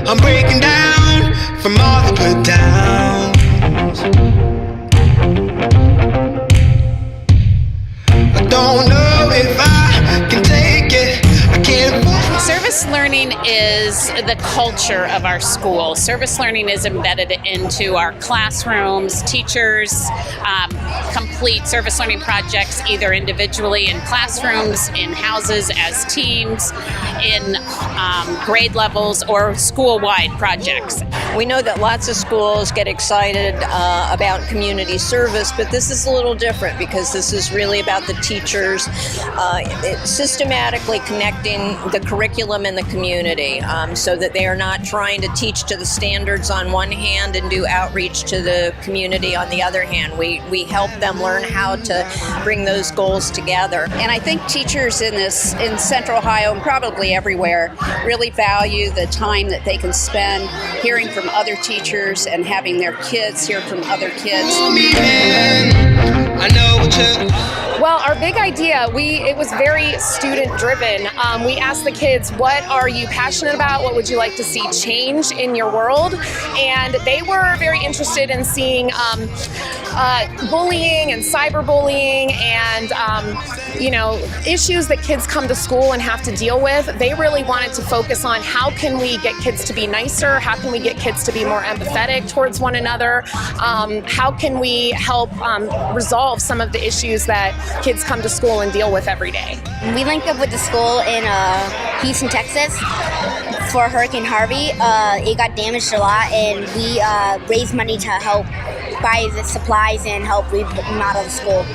I'm breaking down from all the put downs. I don't know if I can take it. I can't. Service learning is the culture of our school. Service learning is embedded into our classrooms. Teachers complete service learning projects either individually in classrooms, in houses as teams, in grade levels, or school-wide projects. We know that lots of schools get excited about community service, but this is a little different because this is really about the teachers systematically connecting the curriculum and the community so that they are not trying to teach to the standards on one hand and do outreach to the community on the other hand. We help them learn how to bring those goals together. And I think teachers in Central Ohio and probably everywhere really value the time that they can spend hearing from other teachers and having their kids hear from other kids. Well, our big idea, it was very student driven. We asked the kids, what are you passionate about? What would you like to see change in your world? And they were very interested in seeing bullying and cyberbullying and issues that kids come to school and have to deal with. They really wanted to focus on how can we get kids to be nicer? How can we get kids to be more empathetic towards one another? How can we help resolve some of the issues that kids come to school and deal with every day? We linked up with the school in Houston, Texas for Hurricane Harvey. It got damaged a lot, and we raised money to help buy the supplies and help remodel the school.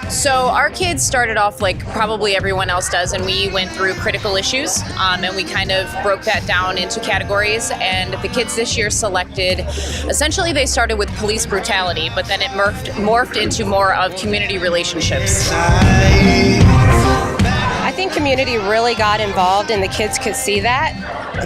So our kids started off like probably everyone else does, and we went through critical issues, and we kind of broke that down into categories. And the kids this year selected, essentially they started with police brutality, but then it morphed into more of community relationships. I think community really got involved and the kids could see that.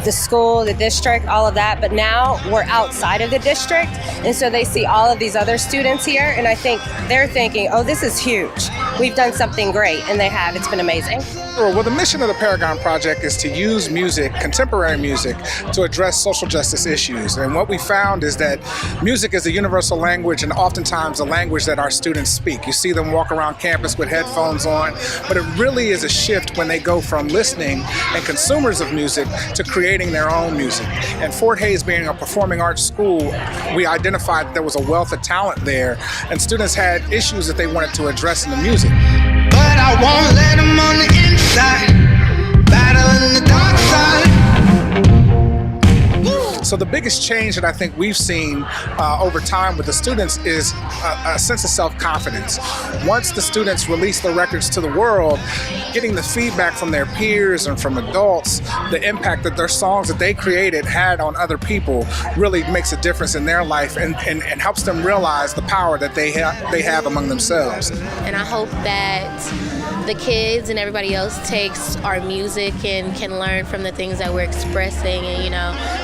The school, the district, all of that, but now we're outside of the district, and so they see all of these other students here, and I think they're thinking, oh, this is huge. We've done something great, and they have. It's been amazing. Well, the mission of the Paragon Project is to use music, contemporary music, to address social justice issues. And what we found is that music is a universal language and oftentimes a language that our students speak. You see them walk around campus with headphones on, but it really is a shift when they go from listening and consumers of music to creating their own music. And Fort Hays being a performing arts school, we identified that there was a wealth of talent there, and students had issues that they wanted to address in the music. But I won't let them on the inside, battling the dark side. So the biggest change that I think we've seen over time with the students is a sense of self-confidence. Once the students release the records to the world, getting the feedback from their peers and from adults, the impact that their songs that they created had on other people really makes a difference in their life and helps them realize the power that they have among themselves. And I hope that the kids and everybody else takes our music and can learn from the things that we're expressing and,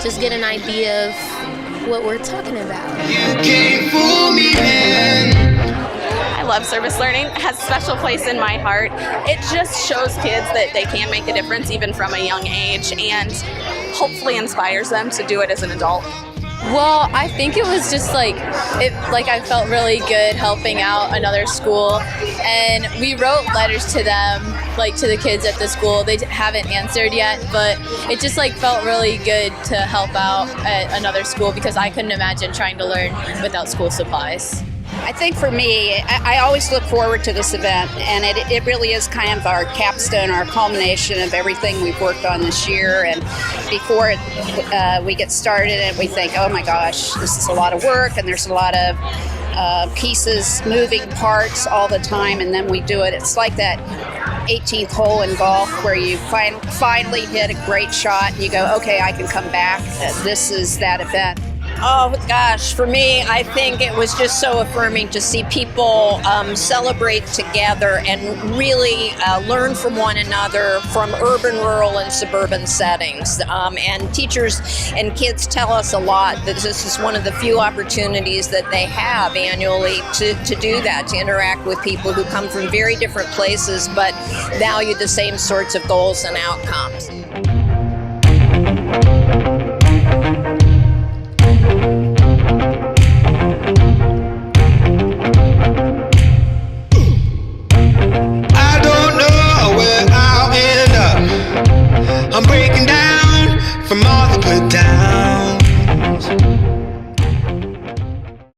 just get an idea of what we're talking about. You can't fool me, man. I love service learning. It has a special place in my heart. It just shows kids that they can make a difference even from a young age, and hopefully inspires them to do it as an adult. Well, I think it was just I felt really good helping out another school, and we wrote letters to them, to the kids at the school. They haven't answered yet, but it just felt really good to help out at another school because I couldn't imagine trying to learn without school supplies. I think for me, I always look forward to this event, and it really is kind of our capstone, our culmination of everything we've worked on this year. And before we get started, we think, oh my gosh, this is a lot of work, and there's a lot of pieces, moving parts all the time, and then we do it. It's like that 18th hole in golf where you finally hit a great shot, and you go, okay, I can come back. This is that event. Oh gosh, for me, I think it was just so affirming to see people celebrate together and really learn from one another from urban, rural, and suburban settings. And teachers and kids tell us a lot that this is one of the few opportunities that they have annually to do that, to interact with people who come from very different places but value the same sorts of goals and outcomes.